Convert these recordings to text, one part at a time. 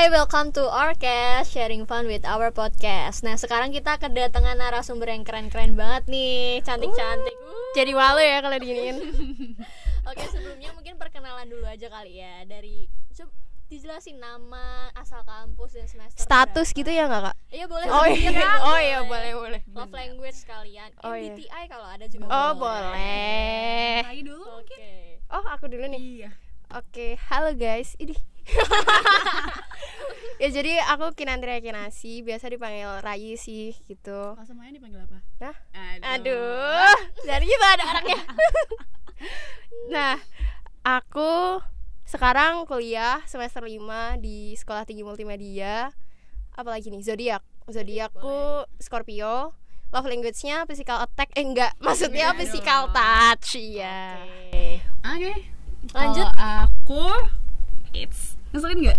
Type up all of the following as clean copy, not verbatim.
Hai, welcome to our cast, sharing fun with our podcast. Nah, sekarang kita kedatangan narasumber yang keren-keren banget nih, cantik-cantik. Jadi malu ya kalau diginiin. Oke, sebelumnya mungkin perkenalan dulu aja kali ya. Dari dijelasin nama, asal kampus, dan semester Status berapa. gitu ya nggak Kak? Iya boleh. Oh iya, ya, oh iya boleh. Love language sekalian. Oh, iya. MBTI kalau ada juga. Oh boleh. Lagi dulu mungkin. Oke. Oh aku dulu nih. Iya. Oke, halo guys. Ini. Ya jadi aku Kinandria Kinasi, biasa dipanggil Rayi sih gitu. Kalau semuanya dipanggil apa? Nah, Aduh. dari kita ada orangnya. Nah, aku sekarang kuliah semester 5 di Sekolah Tinggi Multimedia. Apalagi nih, Zodiakku Scorpio. Love language-nya physical attack. Enggak, maksudnya physical touch. Iya. Oke. Lanjut. Kalau aku it's ngeselin nggak?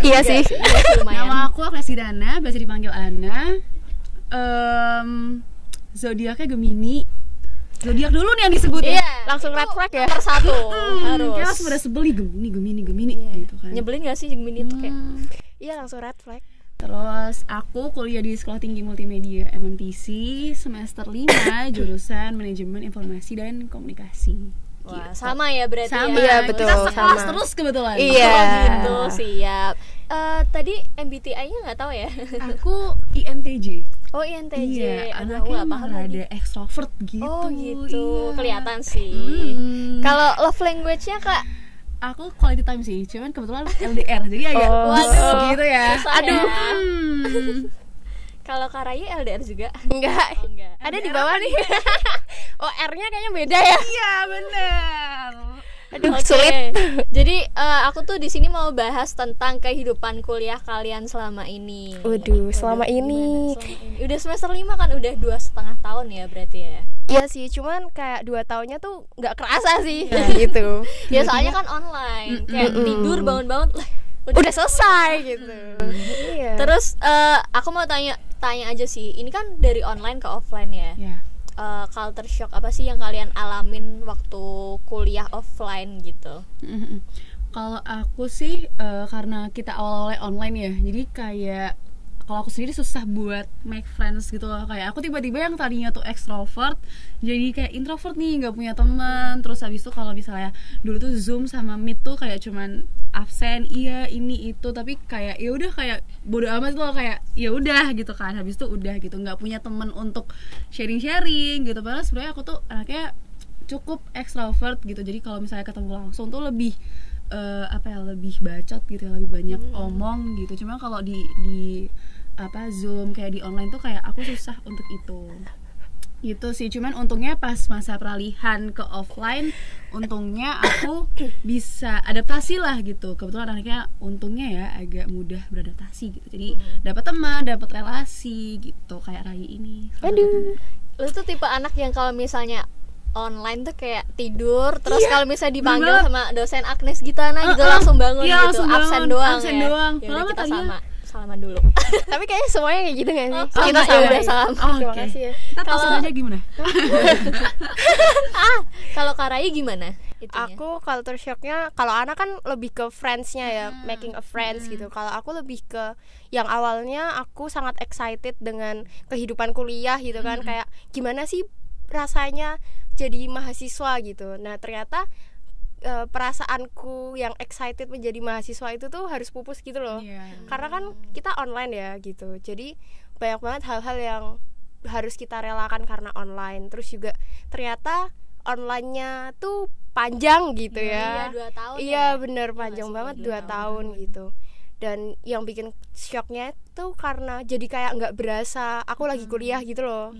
Iya sih. Lumayan. Nama aku Dana, biasa dipanggil Ana. Zodiaknya Gemini. Zodiak dulu nih yang disebutin. Iya. Langsung red flag ya. Nomor 1 harus. Kayak langsung udah sebel nih Gemini Iya. gitu kan. Nyebelin gak sih Gemini itu kayak? Iya, langsung red flag. Terus aku kuliah di Sekolah Tinggi Multimedia MMTC semester 5 jurusan Manajemen Informasi dan Komunikasi. Wah, Gitu. sama ya berarti Sama. ya. Iya, betul, Kita sekelas sama. terus kebetulan. Iya. Oh gitu, siap. Tadi MBTI-nya nggak tahu ya? Aku INTJ. Oh INTJ. Iya, Aduh, aku anaknya nggak paham lagi. rada ekstrovert gitu. Oh gitu, Iya. kelihatan sih. Kalau Kalau love language-nya Kak? aku quality time sih, cuman kebetulan LDR jadi agak Waduh. gitu ya. Susah Aduh. ya. Kalau Kak Rayi LDR juga? Enggak. Oh enggak. Ada di bawah nih. Oh, R-nya kayaknya beda ya. Iya benar. Aduh, Oke. sulit. Jadi aku tuh di sini mau bahas tentang kehidupan kuliah kalian selama ini. Waduh, selama ini. Gimana selama ini? Udah semester 5 kan, udah 2,5 tahun ya berarti ya. Iya sih, cuman kayak 2 tahunnya tuh nggak kerasa sih gitu. Ya soalnya kan online, kayak tidur bangun-bangun lah, Udah selesai gitu. Iya. Terus aku mau tanya aja sih, ini kan dari online ke offline ya. Ya. Culture shock apa sih yang kalian alamin waktu kuliah offline gitu? Kalau aku sih karena kita awal-awalnya online ya, jadi kayak kalau aku sendiri susah buat make friends gitu loh. Kayak aku tiba-tiba yang tadinya tuh extrovert jadi kayak introvert nih, nggak punya teman. Terus habis itu kalau misalnya dulu tuh Zoom sama Meet tuh kayak cuman absen, iya ini itu, tapi kayak ya udah kayak bodo amat loh, kayak ya udah gitu kan. Habis itu udah gitu, nggak punya teman untuk sharing-sharing gitu. Padahal sebenarnya aku tuh anaknya cukup extrovert gitu. Jadi kalau misalnya ketemu langsung tuh lebih lebih bacot gitu ya, lebih banyak omong gitu. Cuma kalau di Zoom kayak di online tuh kayak aku susah untuk itu gitu sih. Cuman untungnya pas masa peralihan ke offline, untungnya aku bisa adaptasi lah gitu. Kebetulan anaknya untungnya ya agak mudah beradaptasi gitu. Jadi dapat teman, dapat relasi gitu, kayak Rayi ini. Aduh. Lu tuh tipe anak yang kalau misalnya online tuh kayak tidur, terus kalau misalnya dipanggil bener. sama dosen Agnes Gitana gitu langsung bangun Iya, gitu, langsung absen bangun, doang absen ya. doang. Ya udah, Padahal kita tadinya- salaman dulu. Tapi kayaknya semuanya kayak gitu gak sih? Oh, Kita sama, ya udah salam. Terima Oke. kasih ya. Kita tos Kalau- aja gimana? Kalau Kak Rayi gimana? Itunya? Aku culture shocknya, kalau anak kan lebih ke friends-nya ya, making a friends gitu. Kalau aku lebih ke yang awalnya aku sangat excited dengan kehidupan kuliah gitu kan, kayak gimana sih rasanya jadi mahasiswa gitu. Nah ternyata perasaanku yang excited menjadi mahasiswa itu tuh harus pupus gitu loh. Karena kan kita online ya gitu. Jadi banyak banget hal-hal yang harus kita relakan karena online. Terus juga ternyata online-nya tuh panjang gitu Iya, ya. 2 tahun Iya ya. bener, Iya panjang nggak sih, banget 2 2 tahun gitu. Dan yang bikin shocknya itu karena jadi kayak nggak berasa aku lagi kuliah gitu loh.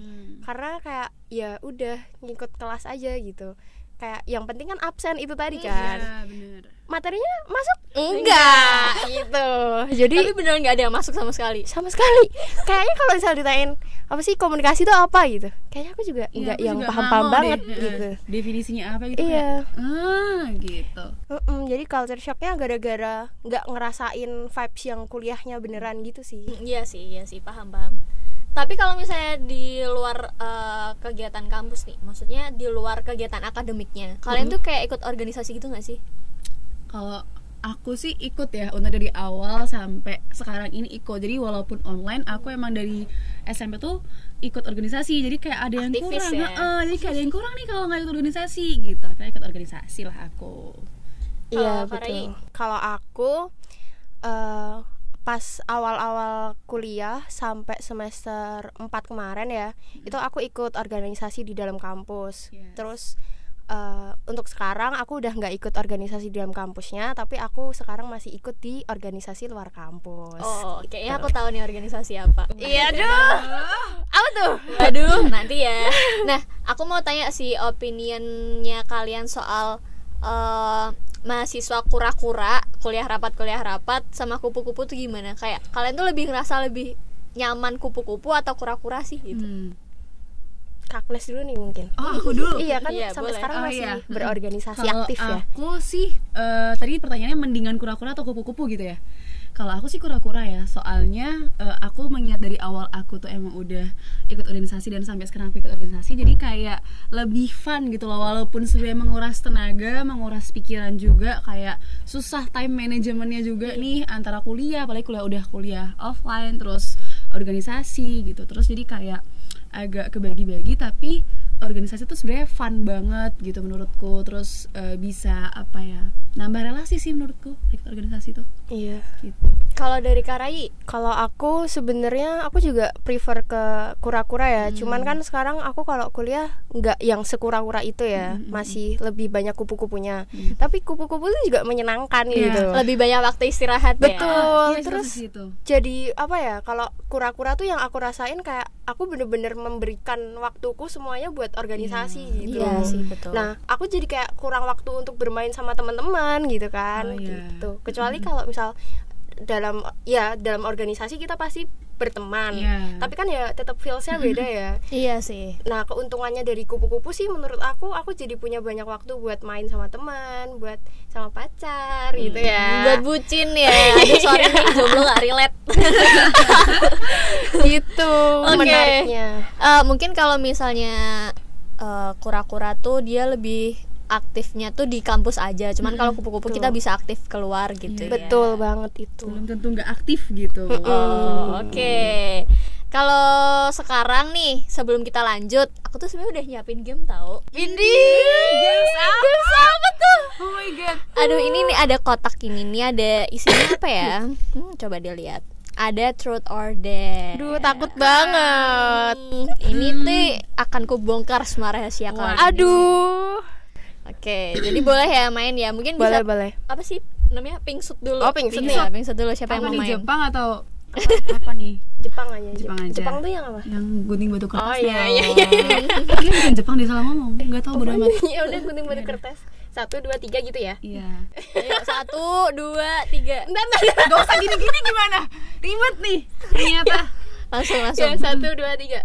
Karena kayak ya udah ngikut kelas aja gitu. Kayak yang penting kan absen itu tadi kan. Iya bener. Materinya masuk enggak gitu. Jadi Tapi beneran nggak ada yang masuk sama sekali. sama sekali. Kayaknya kalau misalnya ditanyain apa sih komunikasi itu apa gitu, kayaknya aku juga Iya, nggak aku yang juga paham-paham nggak mau banget deh, gitu. definisinya apa gitu. Iya. Kayak, gitu. Jadi culture shocknya gara-gara nggak ngerasain vibes yang kuliahnya beneran gitu sih. Iya sih, paham. Tapi kalau misalnya di luar kegiatan kampus nih, maksudnya di luar kegiatan akademiknya, kalian tuh kayak ikut organisasi gitu nggak sih? Kalau aku sih ikut ya untuk dari awal sampai sekarang ini ikut. Jadi walaupun online, aku emang dari SMP tuh ikut organisasi. Jadi kayak ada yang Aktivis kurang, ya? jadi kayak ada yang kurang nih kalau nggak ikut organisasi gitu. Kayak ikut organisasi lah aku. Iya Kalau Farai? betul. Kalau aku pas awal-awal kuliah sampai semester 4 kemarin ya, itu aku ikut organisasi di dalam kampus. Yes. Terus untuk sekarang aku udah nggak ikut organisasi di dalam kampusnya, tapi aku sekarang masih ikut di organisasi luar kampus. Oh, kayaknya aku tahu nih organisasi apa. Iya dong. Apa tuh? Aduh, nanti ya. Nah, aku mau tanya sih opinionnya kalian soal mahasiswa kura-kura, kuliah rapat sama kupu-kupu tuh gimana? Kayak kalian tuh lebih ngerasa lebih nyaman kupu-kupu atau kura-kura sih gitu? Kak Agnes dulu nih mungkin. Oh, aku dulu. Iya kan Iya, sampai boleh. sekarang Oh, masih iya. berorganisasi Kalau aktif ya. aku sih tadi pertanyaannya mendingan kura-kura atau kupu-kupu gitu ya. Kalau aku sih kura-kura ya, soalnya aku mengingat dari awal aku tuh emang udah ikut organisasi dan sampai sekarang aku ikut organisasi, jadi kayak lebih fun gitu loh, walaupun sebenarnya menguras tenaga, menguras pikiran juga, kayak susah time manajemennya juga nih antara kuliah, apalagi kuliah offline terus organisasi gitu, terus jadi kayak agak kebagi-bagi, tapi organisasi tuh sebenarnya fun banget gitu menurutku, terus bisa apa ya, nambah relasi sih menurutku ikut organisasi tuh Iya. gitu. Kalau dari Karai, Kalau aku sebenarnya aku juga prefer ke kura-kura ya. Cuman kan sekarang aku kalau kuliah nggak yang sekura-kura itu ya, masih lebih banyak kupu-kupunya. Tapi kupu-kupu itu juga menyenangkan Iya. gitu. lebih banyak waktu istirahat ya. Betul. Iya, Terus gitu. jadi apa ya? Kalau kura-kura tuh yang aku rasain kayak aku bener-bener memberikan waktuku semuanya buat organisasi gitu. Iya sih, betul. Nah, aku jadi kayak kurang waktu untuk bermain sama teman-teman gitu kan, Oh, iya. gitu. Kecuali kalau misal dalam organisasi kita pasti berteman. Iya. Tapi kan ya tetap feelsnya beda ya. Iya sih. Nah, keuntungannya dari kupu-kupu sih menurut aku jadi punya banyak waktu buat main sama teman, buat sama pacar gitu ya. Buat bucin ya. Aduh, sorry nih, jomblo gak relate. Gitu Oke. menariknya. Mungkin kalau misalnya kura-kura tuh dia lebih aktifnya tuh di kampus aja. Cuman kalau kupu-kupu kita bisa aktif keluar gitu. Iya. ya. Betul banget itu. Belum tentu nggak aktif gitu. Oh, oke. Kalau sekarang nih, sebelum kita lanjut, aku tuh sebenarnya udah nyiapin game tau. Games apa tuh? Oh my god. Aduh, ini nih ada kotak ini nih, ada isinya apa ya? Coba dilihat. Ada truth or dare. Aduh, takut banget. Ini tuh akan kubongkar semua rahasia kalian. Aduh. Oke, jadi boleh ya main ya. Mungkin bisa Boleh. apa sih namanya? Pingsut dulu. Oh, pingsut ya, pingsut dulu. Siapa Apa yang mau nih, main? Jepang atau apa nih? Jepang aja. Jepang aja. Jepang tuh yang apa? Yang gunting batu kertas. Oh, iya, dong. iya. Ini bukan Jepang, dia salah ngomong. Enggak tahu bodo amat. Ya udah gunting batu kertas. 1, 2, 3 gitu ya. Iya. Ayo, 1, 2, 3. Gak usah gini-gini gimana? Ribet nih. Ternyata. Langsung. Ya, 1, 2, 3.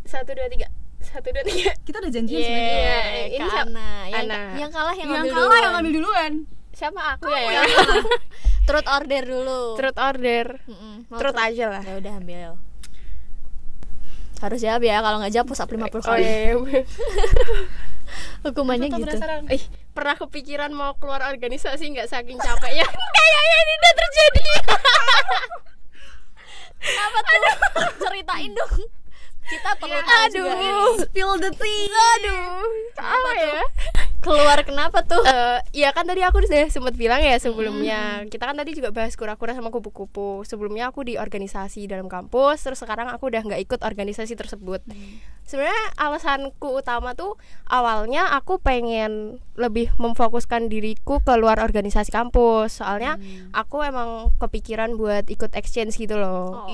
1, 2, 3. 1, 2, 3. Kita udah janjian Iya, sebenarnya. Ini ini siapa? Ana. Ana. Yang kalah yang Yang ambil kalah duluan. yang ngambil duluan. Siapa aku ya? Truth order dulu. Truth order. Mau Truth aja lah. Ya udah ambil. Harus jawab ya, kalau nggak jawab push up 50 Oh kali. iya. Hukumannya Apa gitu. penasaran? Pernah kepikiran mau keluar organisasi nggak saking capeknya? Kayaknya ini udah terjadi. Apa tuh? Ceritain dong. Kita perlu tahu juga ini. Spill the tea. Aduh. Apa ya? Keluar kenapa tuh? Ya kan tadi aku udah sempat bilang ya sebelumnya. Kita kan tadi juga bahas kura-kura sama kupu-kupu. Sebelumnya aku di organisasi dalam kampus, terus sekarang aku udah nggak ikut organisasi tersebut. Sebenarnya alasanku utama tuh awalnya aku pengen lebih memfokuskan diriku ke luar organisasi kampus. Soalnya aku emang kepikiran buat ikut exchange gitu loh.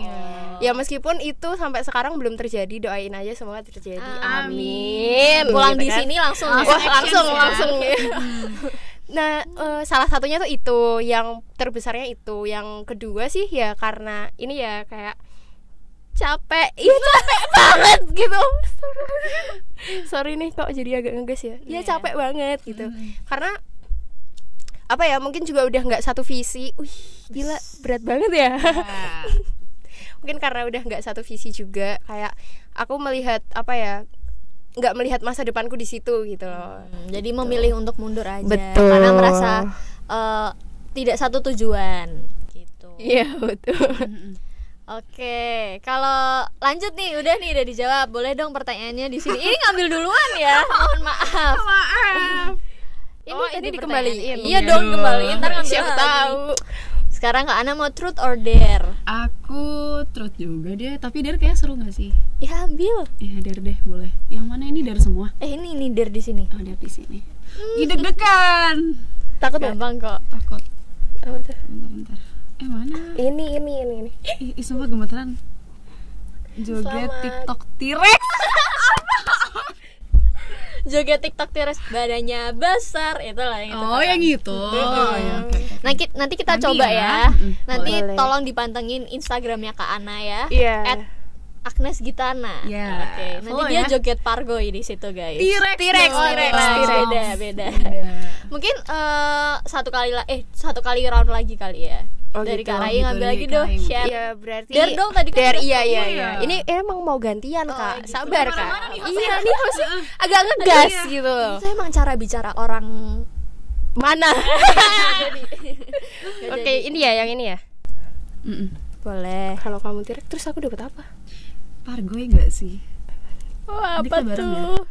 Ya meskipun itu sampai sekarang belum terjadi, doain aja semoga terjadi. Amin. Pulang Gitu di kan. sini langsung. Wah, ya. langsung ya. Nah, salah satunya tuh itu, yang terbesarnya itu. Yang kedua sih ya karena ini ya kayak capek. Iya, capek banget gitu. Sorry nih kok jadi agak ngegas ya. Iya, capek banget gitu. Karena apa ya, mungkin juga udah nggak satu visi. Wih, gila berat banget ya. Mungkin karena udah nggak satu visi juga, kayak aku melihat apa ya, nggak melihat masa depanku di situ gitu loh. Jadi memilih untuk mundur aja. Betul. Karena merasa tidak satu tujuan gitu. Iya betul. Oke, kalau lanjut nih, udah dijawab. Boleh dong pertanyaannya di sini. Ini ngambil duluan ya. Mohon maaf. Maaf. Ini dikembaliin. Iya dong, kembaliin. Ntar ngambil Siapa lagi. tahu. Sekarang Kak Ana mau truth or dare? Aku truth juga deh, tapi dare kayak seru gak sih? Ya ambil. Ya dare deh, boleh. Yang mana ini dare semua? Ini dare di sini. Oh, dare di sini. Ih, deg-degan. Takut ya? Gampang kok. Takut. Apa tuh? Bentar. Mana? Ini. Ih, sumpah gemeteran. Joget Selamat. TikTok T-Rex. Joget TikTok T-Rex badannya besar, itulah yang itu. Oh, kan. yang gitu. Oh, ya, oke. Nanti kita Nanti coba ya. ya. Nanti Boleh. tolong dipantengin Instagramnya Kak Ana ya. Iya. Agnes Gitana. Iya. Oke, nanti Follow dia ya. joget pargoy di situ, guys. T-Rex. T-Rex, Oh, T-Rex. Beda. Beda. Mungkin satu kali round lagi kali ya. Oh, Dari gitu. Kak Rai Gitu, ngambil dari lagi Kak dong, Rai. share. Iya berarti Dare dong tadi kan Dare, udah. iya. Iya. Ini emang mau gantian Kak. gitu. Sabar Kak. Kemana-mana nih hostnya? Iya nih hostnya agak ngegas Iya. gitu. Itu emang cara bicara orang. Mana? Nggak Oke, jadi. ini ya yang ini ya. Boleh. Kalau kamu tirek terus aku dapat apa? Pargoy gak sih? Wah, Nanti apa kita bareng ya? tuh?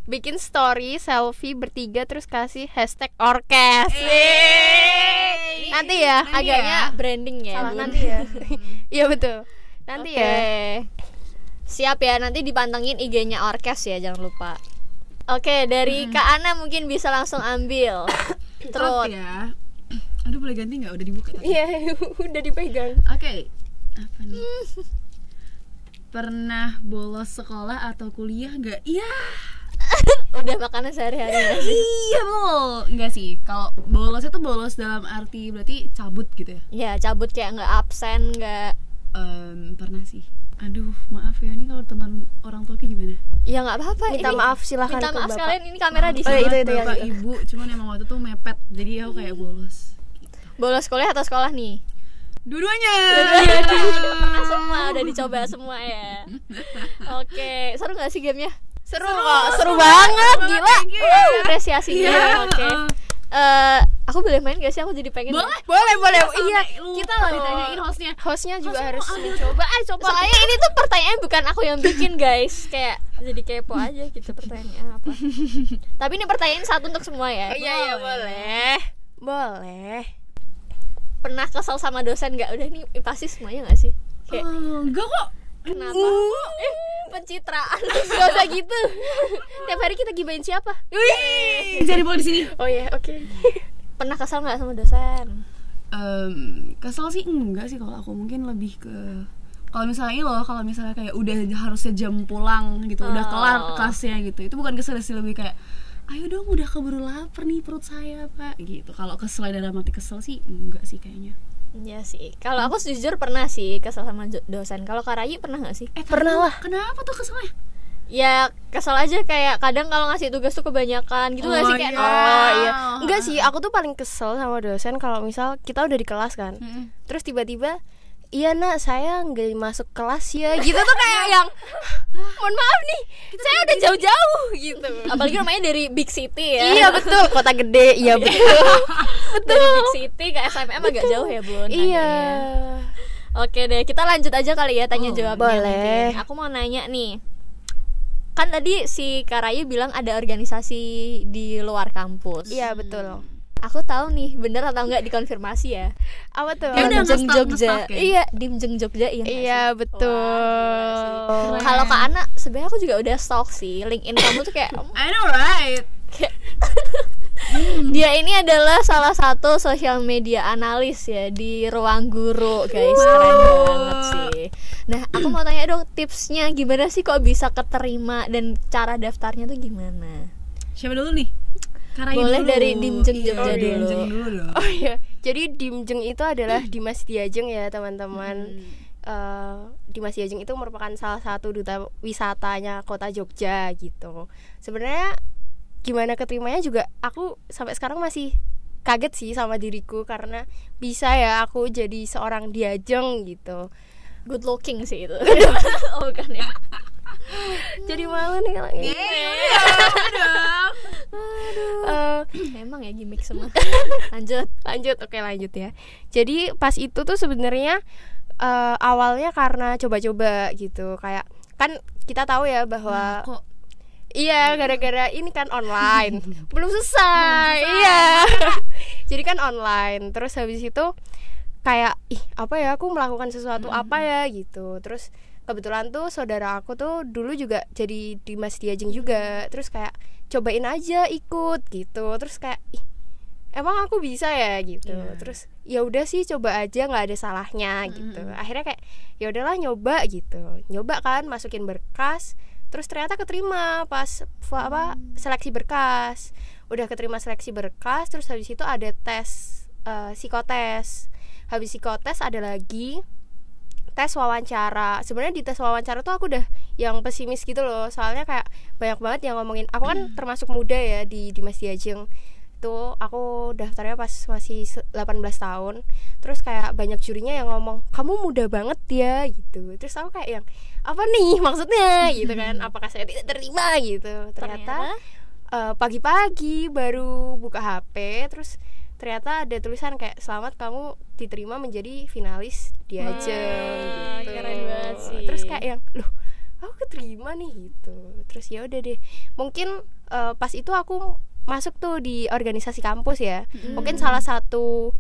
Bikin story selfie bertiga terus kasih hashtag orkes. Nanti ya. Agaknya branding ya. Salah Bun. nanti ya. Iya betul. Nanti Oke. ya. Siap ya, nanti dipantengin IG-nya orkes ya, jangan lupa. Oke, dari Kak Ana mungkin bisa langsung ambil. Truth ya. Aduh, boleh ganti nggak? Udah dibuka tadi. Iya, udah dipegang. Oke. Apa nih? Pernah bolos sekolah atau kuliah nggak? Iya. Udah makanan sehari-hari nggak sih? Iya, enggak sih. Kalau bolos itu bolos dalam arti berarti cabut gitu ya. Ya, cabut kayak nggak absen, nggak. Pernah sih. Aduh, maaf ya, ini kalau tonton orang tua kayak gimana? Ya nggak apa-apa. Minta Ini- maaf silahkan Minta ke maaf Bapak. sekalian, ini kamera di Oh, sini. iya, itu yang Bapak itu. ibu, cuman emang waktu itu mepet, jadi aku kayak bolos. Bolos kuliah atau sekolah nih? Dua-duanya. Pernah semua, udah dicoba semua ya. Oke, seru nggak sih gamenya? Seru kok, seru banget, gila. Apresiasinya. Iya, Oke. Aku boleh main gak sih? Aku jadi pengen. Boleh. Boleh. Iya, Kita lah ditanyain hostnya. hostnya juga Hostnya harus mau ambil. coba. Coba. Soalnya ini tuh pertanyaan bukan aku yang bikin, guys. Kayak jadi kepo aja gitu pertanyaannya apa. Tapi ini pertanyaan satu untuk semua ya. Iya, boleh. Pernah kesel sama dosen nggak? Udah nih pasti semuanya nggak sih? Kayak Enggak kok. kenapa? Pencitraan. Gak usah gitu. Tiap hari kita gibain siapa? Jadi boleh di sini. Oh iya, oke. Pernah kesel nggak sama dosen? Kesel sih enggak sih kalau aku, mungkin lebih ke kalau misalnya kayak udah harusnya jam pulang gitu, udah kelar kelasnya gitu, itu bukan kesel sih, lebih kayak ayo dong udah keburu lapar nih perut saya pak gitu. Kalau kesel dalam arti kesel sih enggak sih kayaknya. Iya sih. Kalau aku jujur pernah sih kesel sama dosen. Kalau Kak Rayi pernah nggak sih? Pernah lah. Kenapa tuh keselnya? Ya kesel aja, kayak kadang kalau ngasih tugas tuh kebanyakan gitu nggak sih, kayak normal. Oh iya. Enggak sih, aku tuh paling kesel sama dosen kalau misal kita udah di kelas kan. Terus tiba-tiba iya nak saya nggak masuk kelas ya gitu tuh kayak yang mohon maaf nih saya udah jauh-jauh gitu. Apalagi rumahnya dari big city ya. Iya betul, kota gede. Iya betul. Dari big city ke SMM agak jauh ya Bun. Iya. nanyanya. Oke deh, kita lanjut aja kali ya tanya jawabnya. boleh. mungkin. Aku mau nanya nih, kan tadi si Kak Rayu bilang ada organisasi di luar kampus. Iya betul. Aku tahu nih, bener atau enggak dikonfirmasi ya. Apa tuh? Dia udah Dimjeng nge-stalk, Jogja. nge-stalk ya? Iya, Dimjeng Jogja iya. nggak Iya sih? betul. Keren. Kalau Kak Ana, sebenarnya aku juga udah stalk sih. LinkedIn kamu tuh kayak I know right. dia ini adalah salah satu social media analis ya di Ruang Guru, guys. Keren banget sih. Nah, aku mau tanya dong tipsnya gimana sih kok bisa keterima dan cara daftarnya tuh gimana? Siapa dulu nih? Karai Boleh dulu. dari Dimjeng Jogja Iya, dulu. Dimjeng dulu dong. Oh iya. Jadi Dimjeng itu adalah Dimas Diajeng ya teman-teman. Dimas Diajeng itu merupakan salah satu duta wisatanya kota Jogja gitu. Sebenarnya gimana keterimanya juga aku sampai sekarang masih kaget sih sama diriku karena bisa ya aku jadi seorang Diajeng gitu. Good looking sih itu. Oh, bukan ya. Jadi malu nih kalau ini. Emang ya gimmick semua. Oke lanjut ya. Jadi pas itu tuh sebenarnya awalnya karena coba-coba gitu, kayak kan kita tahu ya bahwa kok iya gara-gara ini kan online belum selesai. Iya. Jadi kan online, terus habis itu kayak apa ya, aku melakukan sesuatu apa ya gitu. Terus kebetulan tuh saudara aku tuh dulu juga jadi di Mas Diajeng juga, terus kayak cobain aja ikut gitu. Terus kayak emang aku bisa ya gitu. Terus ya udah sih coba aja, nggak ada salahnya gitu. Akhirnya kayak ya udahlah nyoba gitu. Nyoba kan masukin berkas, terus ternyata keterima pas seleksi berkas. Udah keterima seleksi berkas, terus habis itu ada tes psikotes. Habis psikotes ada lagi tes wawancara. Sebenarnya di tes wawancara tuh aku udah yang pesimis gitu loh, soalnya kayak banyak banget yang ngomongin. Aku kan termasuk muda ya di Mas Diajeng. Tuh aku daftarnya pas masih 18 tahun. Terus kayak banyak jurinya yang ngomong, "Kamu muda banget ya," gitu. Terus aku kayak yang apa nih maksudnya gitu kan, apakah saya tidak terima gitu. Ternyata pagi-pagi baru buka HP, terus ternyata ada tulisan kayak selamat kamu diterima menjadi finalis Diajeng gitu. Keren banget sih. Terus kayak yang loh, aku keterima nih gitu. Terus ya udah deh, mungkin pas itu aku masuk tuh di organisasi kampus ya. Mungkin salah satu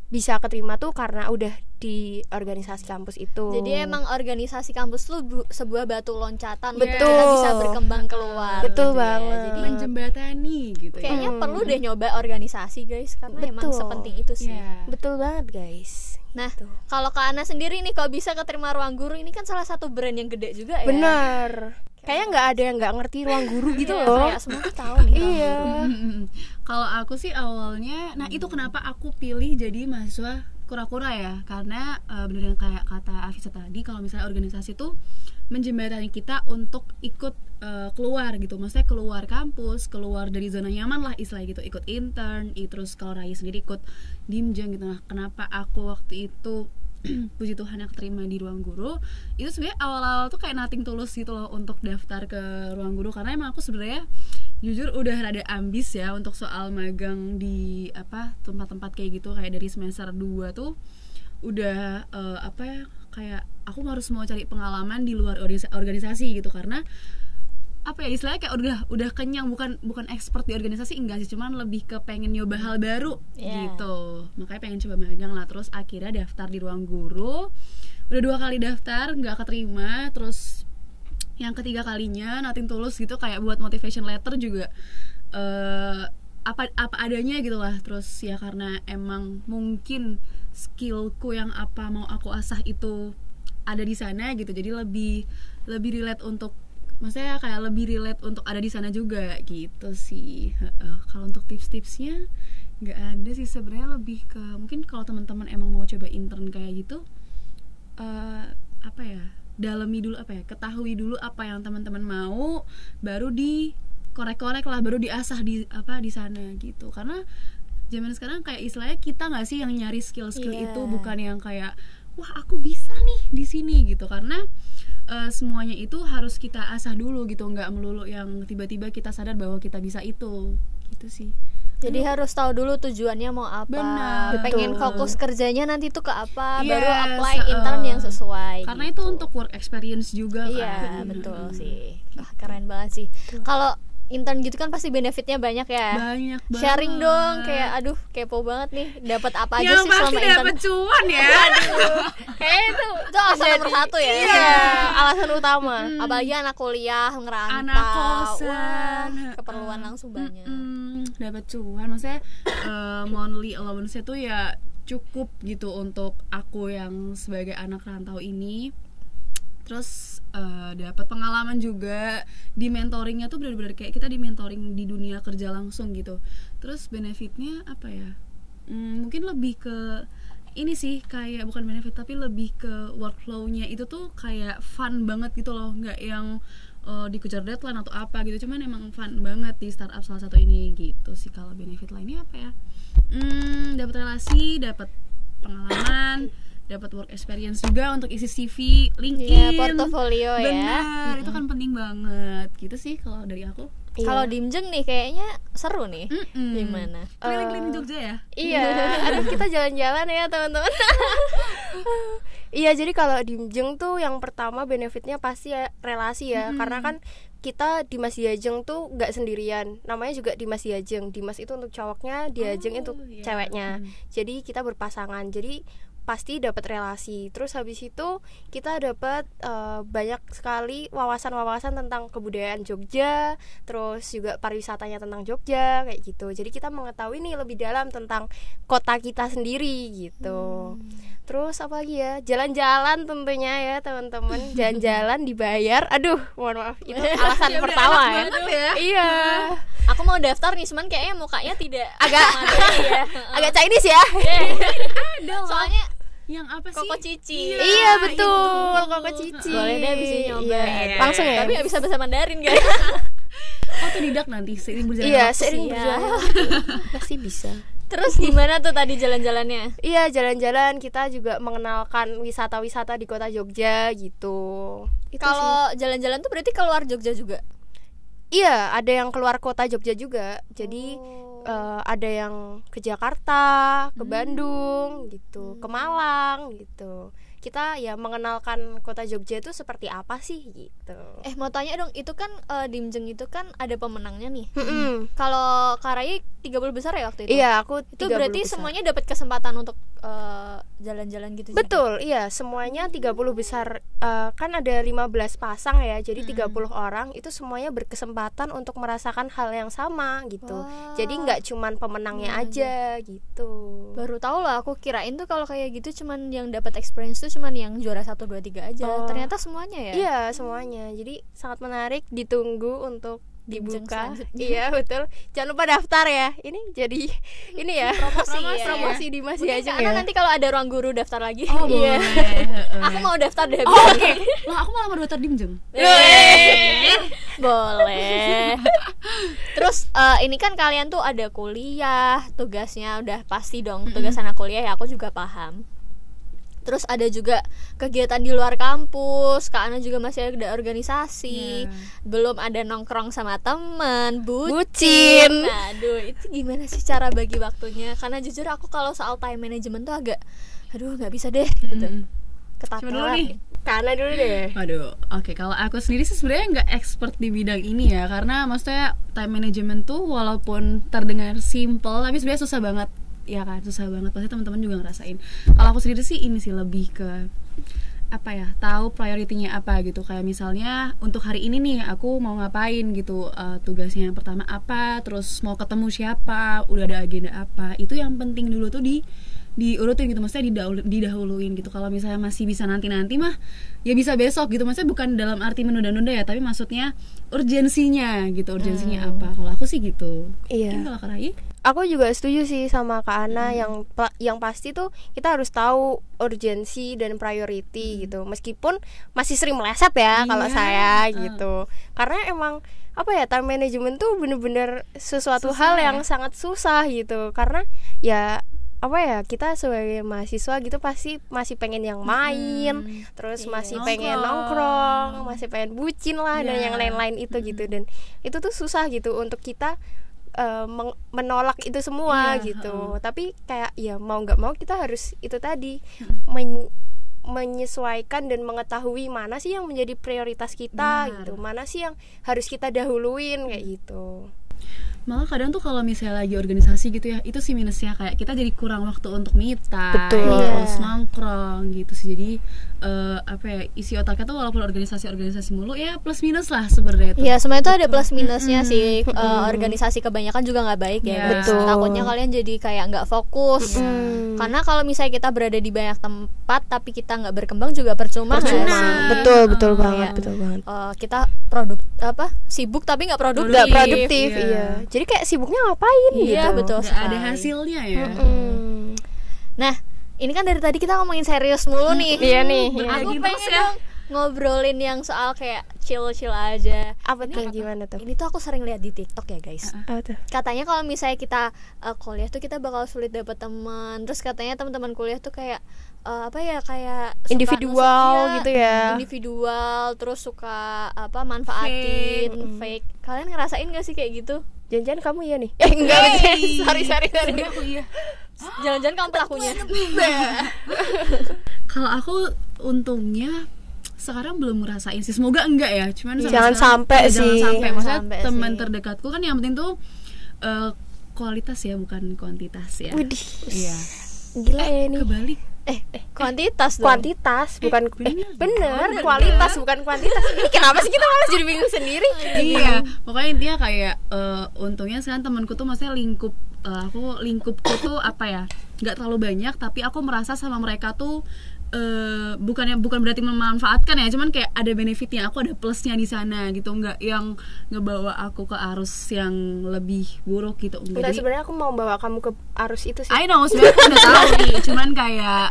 bisa keterima tuh karena udah di organisasi kampus itu. Jadi emang organisasi kampus tuh sebuah batu loncatan untuk Betul. kita bisa berkembang keluar. Betul gitu ya. banget. Jadi menjembatani gitu ya. kayaknya perlu deh nyoba organisasi guys, karena emang Betul. sepenting itu sih. Iya. Betul banget guys. Nah, kalau Kak Ana sendiri nih, kalau bisa keterima Ruang Guru, ini kan salah satu brand yang gede juga ya. Benar. Kayaknya nggak ada yang nggak ngerti Ruang Guru gitu Iya, loh. kayak semua tuh tahu nih Ruang Iya. Guru. Kalau aku sih awalnya, nah itu kenapa aku pilih jadi mahasiswa kura-kura ya, karena bener yang kayak kata Afisa tadi, kalau misalnya organisasi tuh menjembatani kita untuk ikut keluar gitu, maksudnya keluar kampus, keluar dari zona nyaman lah istilahnya gitu, ikut intern, terus kalau Raya sendiri ikut dimjeng gitu. Nah kenapa aku waktu itu puji Tuhan yang keterima di Ruang Guru, itu sebenarnya awal-awal tuh kayak nothing tulus gitu loh untuk daftar ke Ruang Guru, karena emang aku sebenarnya jujur udah rada ambis ya untuk soal magang di tempat-tempat kayak gitu, kayak dari semester 2 tuh udah kayak aku harus mau cari pengalaman di luar organisasi gitu, karena istilahnya kayak udah kenyang, bukan expert di organisasi enggak sih, cuman lebih ke pengen nyoba hal baru gitu, makanya pengen coba magang lah. Terus akhirnya daftar di Ruang Guru, udah 2 kali daftar nggak keterima, terus yang ketiga kalinya nothing tulus gitu, kayak buat motivation letter juga apa adanya gitu lah. Terus ya karena emang mungkin skillku yang mau aku asah itu ada di sana gitu, jadi lebih relate untuk, maksudnya kayak lebih relate untuk ada di sana juga gitu sih. Kalau untuk tips-tipsnya nggak ada sih sebenarnya, lebih ke mungkin kalau teman-teman emang mau coba intern kayak gitu, dalami dulu ketahui dulu apa yang teman-teman mau, baru dikorek-korek lah, baru diasah di sana gitu. Karena zaman sekarang kayak istilahnya kita nggak sih yang nyari skill-skill itu, bukan yang kayak wah aku bisa nih di sini gitu, karena semuanya itu harus kita asah dulu gitu, nggak melulu yang tiba-tiba kita sadar bahwa kita bisa itu gitu sih. Jadi harus tahu dulu tujuannya mau apa. Benar. Pengen Betul. fokus kerjanya nanti tuh ke apa, Yes, baru apply intern yang sesuai. Karena gitu. itu untuk work experience juga Iya, kan. betul sih. Wah, keren banget sih. Kalau intern gitu kan pasti benefitnya banyak ya. Banyak banget. Sharing dong, kayak aduh kepo banget nih, dapat apa aja yang sih pasti selama intern. dapat cuan ya. Kayaknya itu alasan nomor 1 ya. Iya, alasan utama. Apalagi anak kuliah ngerantau. Anak kosan. Wah, keperluan langsung banyak. Dapat cuan, maksudnya monthly allowance itu ya cukup gitu untuk aku yang sebagai anak rantau ini. Terus dapat pengalaman juga di mentoringnya tuh benar-benar kayak kita di mentoring di dunia kerja langsung gitu. Terus benefitnya apa ya? Mungkin lebih ke ini sih, kayak bukan benefit tapi lebih ke workflow-nya itu tuh kayak fun banget gitu loh, nggak yang dikejar deadline atau apa gitu, cuman emang fun banget di startup salah satu ini gitu sih. Kalau benefit lainnya apa ya? Dapat relasi, dapat pengalaman, dapat work experience juga untuk isi CV, LinkedIn. Iya, portofolio ya. Benar, itu kan penting banget. Gitu sih kalau dari aku. Kalau di Mjeng nih kayaknya seru nih. Gimana? Keliling-keliling Jogja ya? Iya, aduh kita jalan-jalan ya teman-teman. Iya, jadi kalau di Mjeng tuh yang pertama benefitnya pasti ya relasi ya, karena kan kita di Mas Diajeng tuh nggak sendirian, namanya juga Dimas Diajeng. Dimas itu untuk cowoknya, Diajeng untuk ceweknya. Jadi kita berpasangan, jadi pasti dapat relasi. Terus habis itu kita dapat banyak sekali wawasan-wawasan tentang kebudayaan Jogja, terus juga pariwisatanya tentang Jogja kayak gitu. Jadi kita mengetahui nih lebih dalam tentang kota kita sendiri gitu. Terus apa lagi ya? Jalan-jalan tentunya ya teman-teman. Jalan-jalan dibayar. Aduh, mohon maaf. Itu alasan pertama ya. Iya. Aku mau daftar nih, cuman kayaknya mukanya tidak Agak ya. agak Chinese ya. Ada loh. Soalnya Yang apa sih? Koko Cici. Iya betul, Koko Cici. Boleh deh bisa nyoba. Iya. Langsung ya. Tapi gak bisa bahasa Mandarin guys. Otodidak nanti seiring berjalan Iya, waktu. seiring Iya. berjalan pasti bisa. Terus gimana tuh tadi jalan-jalannya? Iya, jalan-jalan kita juga mengenalkan wisata-wisata di kota Jogja gitu. Itu sih. Kalau jalan-jalan tuh berarti keluar Jogja juga? Iya, ada yang keluar kota Jogja juga. Jadi ada yang ke Jakarta, ke Bandung gitu, ke Malang gitu. Kita ya mengenalkan kota Jogja itu seperti apa sih gitu. Mau tanya dong, itu kan di Mjeng itu kan ada pemenangnya nih. Mm-mm. Kalau Karai 30 besar ya waktu itu? Iya, aku Itu 30 berarti besar. semuanya dapat kesempatan untuk jalan-jalan gitu juga? Betul, iya, semuanya 30 besar. Kan ada 15 pasang ya. Jadi 30 orang itu semuanya berkesempatan untuk merasakan hal yang sama gitu. Wah. Jadi nggak cuman pemenangnya aja gitu. Baru tahu lah, aku kirain tuh kalau kayak gitu cuman yang dapat experience tuh cuman yang juara 1, 2, 3 aja. Oh. Ternyata semuanya ya? Iya, semuanya. Jadi sangat menarik, ditunggu untuk Mjeng dibuka. selanjutnya. Iya, betul. Jangan lupa daftar ya. Ini jadi ini ya. Promosi ya. di Mas Mungkin Diajeng Kak Ana ya. nanti kalau ada ruang guru daftar lagi. Oh, Iya. boleh. Aku mau daftar deh. Oke. Lah aku malah mau daftar di Mjeng. Boleh. Terus ini kan kalian tuh ada kuliah, tugasnya udah pasti dong. Tugas anak kuliah ya aku juga paham. Terus ada juga kegiatan di luar kampus. Kak Ana juga masih ada organisasi. Belum ada nongkrong sama teman, Bucin. Aduh, itu gimana sih cara bagi waktunya? Karena jujur aku kalau soal time management tuh agak nggak bisa deh gitu. Coba dulu Ketakutan. nih. Karena dulu deh. Waduh, oke. Kalau aku sendiri sih sebenarnya nggak expert di bidang ini ya, karena maksudnya time management tuh walaupun terdengar simple, tapi sebenarnya susah banget. Ya kan, susah banget. Pasti teman-teman juga ngerasain. Kalau aku sendiri sih ini sih lebih ke apa ya, tahu prioritinya apa gitu. Kayak misalnya untuk hari ini nih aku mau ngapain gitu, tugasnya yang pertama apa, terus mau ketemu siapa, udah ada agenda apa. Itu yang penting dulu tuh diurutin gitu, maksudnya didahuluin gitu. Kalau misalnya masih bisa nanti-nanti mah ya bisa besok gitu. Maksudnya bukan dalam arti menunda-nunda ya, tapi maksudnya urgensinya gitu, urgensinya apa. Kalau aku sih gitu. Iya. Mungkin kalau Karai? Aku juga setuju sih sama Kak Ana, yang pasti tuh kita harus tahu urgensi dan priority gitu. Meskipun masih sering meleset ya kalau saya gitu. Karena emang apa ya, time management tuh bener-bener sesuatu Susah hal ya? yang sangat susah gitu. Karena ya apa ya, kita sebagai mahasiswa gitu pasti masih pengen yang main, terus masih pengen nongkrong, masih pengen bucin lah dan yang lain-lain itu gitu. Dan itu tuh susah gitu untuk kita menolak itu semua gitu. Tapi kayak ya mau nggak mau kita harus itu tadi menyesuaikan dan mengetahui mana sih yang menjadi prioritas kita gitu, mana sih yang harus kita dahuluin kayak gitu. Malah kadang tuh kalau misalnya lagi organisasi gitu ya, itu sih minusnya, kayak kita jadi kurang waktu untuk me time, Betul. terus nongkrong gitu sih. Jadi apa ya, isi otaknya tuh walaupun organisasi mulu ya plus minus lah sebenarnya itu. Ya semuanya itu ada plus minusnya sih. Organisasi kebanyakan juga nggak baik ya. Iya. Betul. Takutnya kalian jadi kayak nggak fokus. Karena kalau misalnya kita berada di banyak tempat tapi kita nggak berkembang juga percuma. nggak sih? Betul banget, Iya. betul banget. Kita sibuk tapi nggak produktif. Nggak produktif, Iya. iya. Jadi kayak sibuknya ngapain Iya, gitu. betul Nggak ada sekali. hasilnya ya. Nah, ini kan dari tadi kita ngomongin serius mulu nih. Iya nih. Aku Gitu pengen ya. dong ngobrolin yang soal kayak chill aja. Apa tuh, gimana tuh? Ini tuh aku sering lihat di TikTok ya guys. Apa tuh? Katanya kalau misalnya kita kuliah tuh kita bakal sulit dapet teman. Terus katanya teman-teman kuliah tuh kayak apa ya, kayak suka Individual nusuk, gitu ya. individual, terus suka apa, manfaatin fake. Kalian ngerasain gak sih kayak gitu? Jangan-jangan kamu ya nih? Enggak, sorry. Sebenarnya aku iya. Jangan-jangan kamu pelakunya? Kalau aku untungnya sekarang belum ngerasain sih, semoga enggak ya, cuman Jangan sampai sih. jangan sampai. Jangan Maksudnya sampai teman sih. terdekatku kan yang penting tuh kualitas ya, bukan kuantitas ya. Widih, Iya. gila ya ini. Kebalik. Kuantitas dong. Kuantitas bukan bener, bener. kualitas bukan kuantitas. Ini kenapa sih kita malah jadi bingung sendiri? Iya, pokoknya intinya kayak untungnya sekarang temanku tuh maksudnya lingkupku tuh apa ya, nggak terlalu banyak, tapi aku merasa sama mereka tuh bukan berarti memanfaatkan ya, cuman kayak ada benefitnya, aku ada plusnya di sana gitu, nggak yang ngebawa aku ke arus yang lebih buruk gitu. Enggak, Jadi sebenarnya aku mau bawa kamu ke arus itu sih. I know sebenarnya aku udah tahu nih, cuman kayak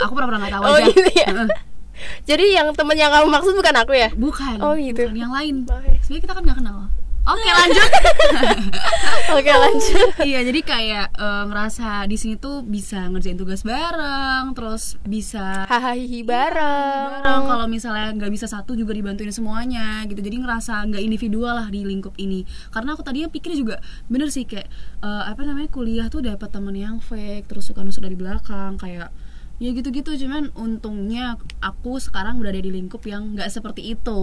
aku pernah nggak tahu Oh, aja. gitu ya? Heeh. Jadi yang temen yang kamu maksud bukan aku ya? Bukan. Oh, gitu. Bukan, yang lain. Oke. Sebenarnya kita kan nggak kenal. Oke, lanjut. Oke, lanjut. Iya, jadi kayak ngerasa di sini tuh bisa ngerjain tugas bareng, terus bisa Hahaha bareng. kalau misalnya nggak bisa satu juga dibantuin semuanya gitu. Jadi ngerasa nggak individual lah di lingkup ini. Karena aku tadinya pikir juga bener sih kayak kuliah tuh dapat temen yang fake, terus suka nusuk dari belakang kayak ya gitu-gitu. Cuman untungnya aku sekarang udah ada di lingkup yang nggak seperti itu.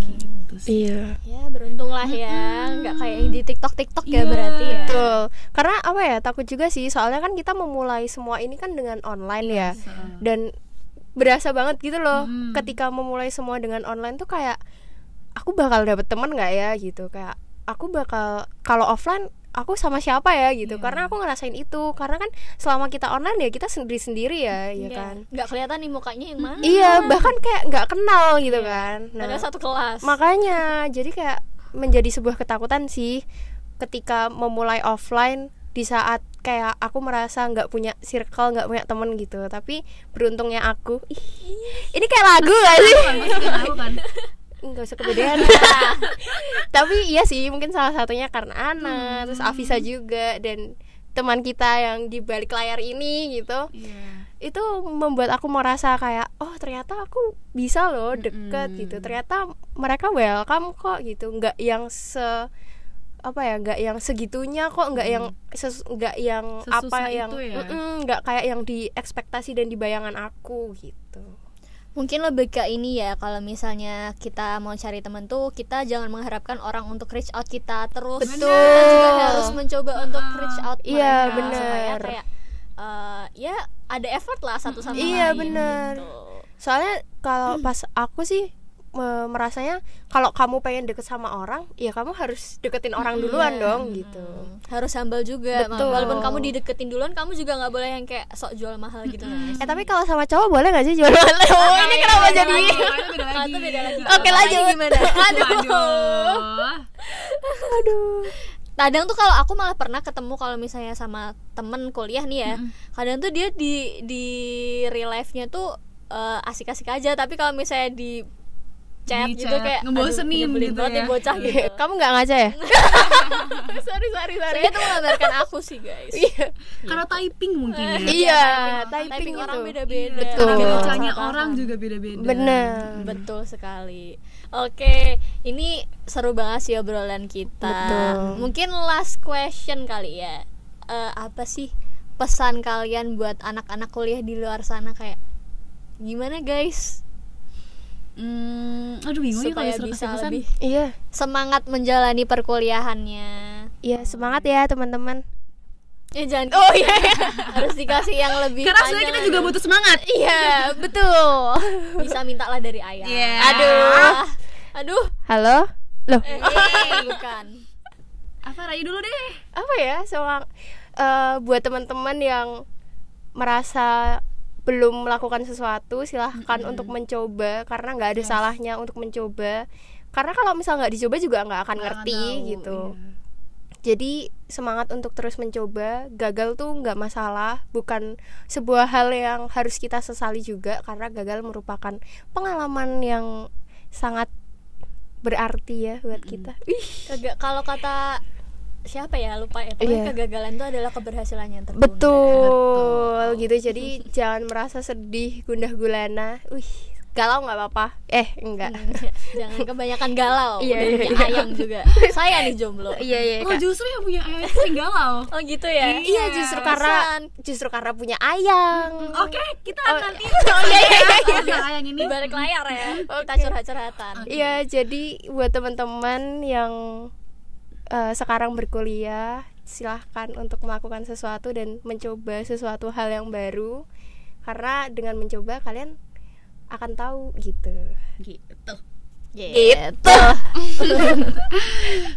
Gitu sih. Iya. Ya, beruntung lah ya, nggak kayak yang di TikTok ya berarti ya. Betul. Karena apa ya, takut juga sih, soalnya kan kita memulai semua ini kan dengan online ya. Dan berasa banget gitu loh, ketika memulai semua dengan online tuh kayak aku bakal dapet temen nggak ya gitu, kayak aku bakal kalau offline aku sama siapa ya gitu. Karena aku ngerasain itu, karena kan selama kita online ya kita sendiri-sendiri ya, ya kan. Nggak kelihatan nih mukanya yang mana. Iya, bahkan kayak nggak kenal gitu kan. Nah, Ada satu kelas. makanya jadi kayak menjadi sebuah ketakutan sih ketika memulai offline di saat kayak aku merasa nggak punya circle, nggak punya temen gitu. Tapi beruntungnya aku, ini kayak lagu gak sih? Maksudnya tahu kan. Nggak usah kepedean. Tapi iya sih, mungkin salah satunya karena Ana, terus Afisa juga, dan teman kita yang di balik layar ini gitu. Iya. Itu membuat aku merasa kayak oh ternyata aku bisa loh deket gitu, ternyata mereka welcome kok gitu, nggak yang nggak yang segitunya kok, nggak yang nggak yang Sesusah apa yang itu ya. nggak kayak yang di ekspektasi dan di bayangan aku gitu. Mungkin lebih ke ini ya, kalau misalnya kita mau cari teman tuh kita jangan mengharapkan orang untuk reach out kita terus. Betul. Kita juga harus mencoba untuk reach out Iya, mereka, bener. supaya kayak ya ada effort lah satu sama Iya, lain. bener. Gitu. Soalnya kalau pas aku sih merasanya kalau kamu pengen deket sama orang, ya kamu harus deketin orang duluan dong gitu. Harus humble juga. Betul. Walaupun kamu dideketin duluan, kamu juga nggak boleh yang kayak sok jual mahal gitu. Tapi kalau sama cowok boleh nggak sih jual mahal? Oh, ini kenapa jadi? Itu beda lagi. Oke, lanjut. Gimana? Aduh. Kadang tuh kalau aku malah pernah ketemu kalau misalnya sama temen kuliah nih ya, kadang tuh dia di real life-nya tuh asik-asik aja, tapi kalau misalnya di chat Di gitu chat, kayak ngebosenin aduh, nyebelin gitu banget ya. nih bocah gitu. Kamu nggak ngaca ya? sorry. Saya itu menggambarkan aku sih guys. Karena typing mungkin ya. Iya, typing typing orang itu. beda-beda. Betul. Cara Gitu. bacanya Paham. orang juga beda-beda. Bener. Betul sekali. Oke, ini seru banget sih obrolan kita. Betul. Mungkin last question kali ya. Apa sih pesan kalian buat anak-anak kuliah di luar sana, kayak gimana guys Aduh bingung nih kalau supaya disuruh bisa kasih pesan. lebih Iya, semangat menjalani perkuliahannya? iya semangat ya teman-teman. Jangan. Oh iya, harus dikasih yang lebih Karena sebenarnya kita juga butuh semangat. Iya, betul. bisa mintalah dari ayah. Iya. Aduh. Halo? Loh, Bukan. Apa Rai dulu deh. apa ya? Buat teman-teman yang merasa belum melakukan sesuatu, silahkan untuk mencoba, karena nggak ada salahnya untuk mencoba. Karena kalau misal nggak dicoba juga nggak akan ngerti gitu. Iya. Jadi semangat untuk terus mencoba. Gagal tuh nggak masalah, bukan sebuah hal yang harus kita sesali juga, karena gagal merupakan pengalaman yang sangat berarti ya buat kita. Kalau kata siapa ya, lupa ya. Pokoknya kegagalan itu adalah keberhasilan yang tertunda. Betul gitu. Jadi jangan merasa sedih, gundah gulana. Galau nggak apa-apa. Enggak. Jangan kebanyakan galau. Iya, Udah punya ayang juga. Saya nih jomblo. Iya. Oh justru yang punya ayang itu sering galau. Oh gitu ya. Iya, justru karena punya ayang. Oke, kita nanti ayang ini balik layar ya. Kita curhat-curhatan. Iya, jadi buat teman-teman yang sekarang berkuliah, silahkan untuk melakukan sesuatu dan mencoba sesuatu hal yang baru, karena dengan mencoba kalian akan tahu gitu.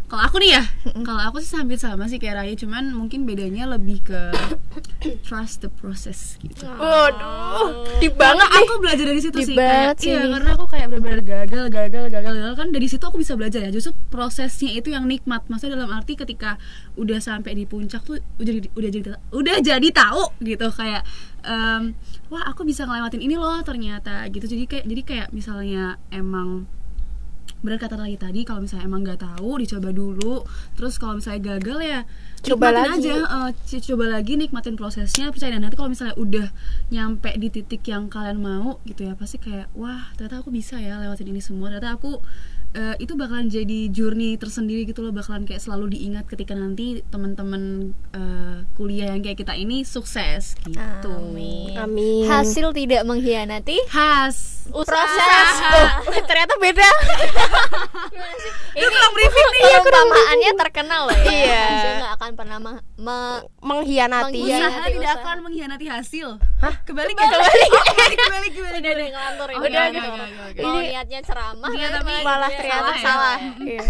Kalau aku nih ya, kalau aku sih hampir sama sih kayak Raya, cuman mungkin bedanya lebih ke trust the process gitu. Waduh, deep banget nih. Aku belajar dari situ sih. Iya, karena aku kayak benar-benar gagal kan dari situ aku bisa belajar ya. Justru prosesnya itu yang nikmat. Maksudnya dalam arti ketika udah sampai di puncak tuh udah jadi tahu gitu kayak wah aku bisa ngelewatin ini loh ternyata gitu. Jadi kayak misalnya emang benar kata lagi tadi, kalau misalnya emang nggak tahu dicoba dulu, terus kalau misalnya gagal ya coba nikmatin lagi. coba lagi, nikmatin prosesnya, percaya. Dan nanti kalau misalnya udah nyampe di titik yang kalian mau gitu ya, pasti kayak wah ternyata aku bisa ya lewatin ini semua, ternyata aku itu bakalan jadi journey tersendiri gitu loh, bakalan kayak selalu diingat ketika nanti teman-teman kuliah yang kayak kita ini sukses gitu. Amin. Hasil tidak mengkhianati proses. Ternyata beda. Ini briefing nih. Perumpamaannya terkenal loh ya. Iya. Hasil nggak akan pernah mengkhianati. Usaha tidak akan mengkhianati hasil. Kebalik. Udah ngelantur ini. Udah. Mau niatnya ceramah, tapi Malah ternyata salah. Iya.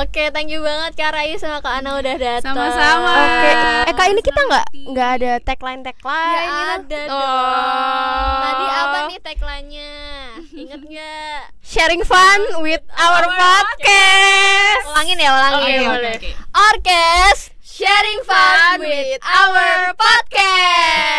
Oke, thank you banget Kak Rayu sama Kak Ana udah datang. Sama-sama. Oke. Kak, ini kita nggak ada tagline Ya gitu? ada dong. Tadi apa nih tagline-nya? Ingat nggak? Sharing fun with our podcast. Ulangin ya, ulangin. Oke. Orkes sharing fun with our podcast.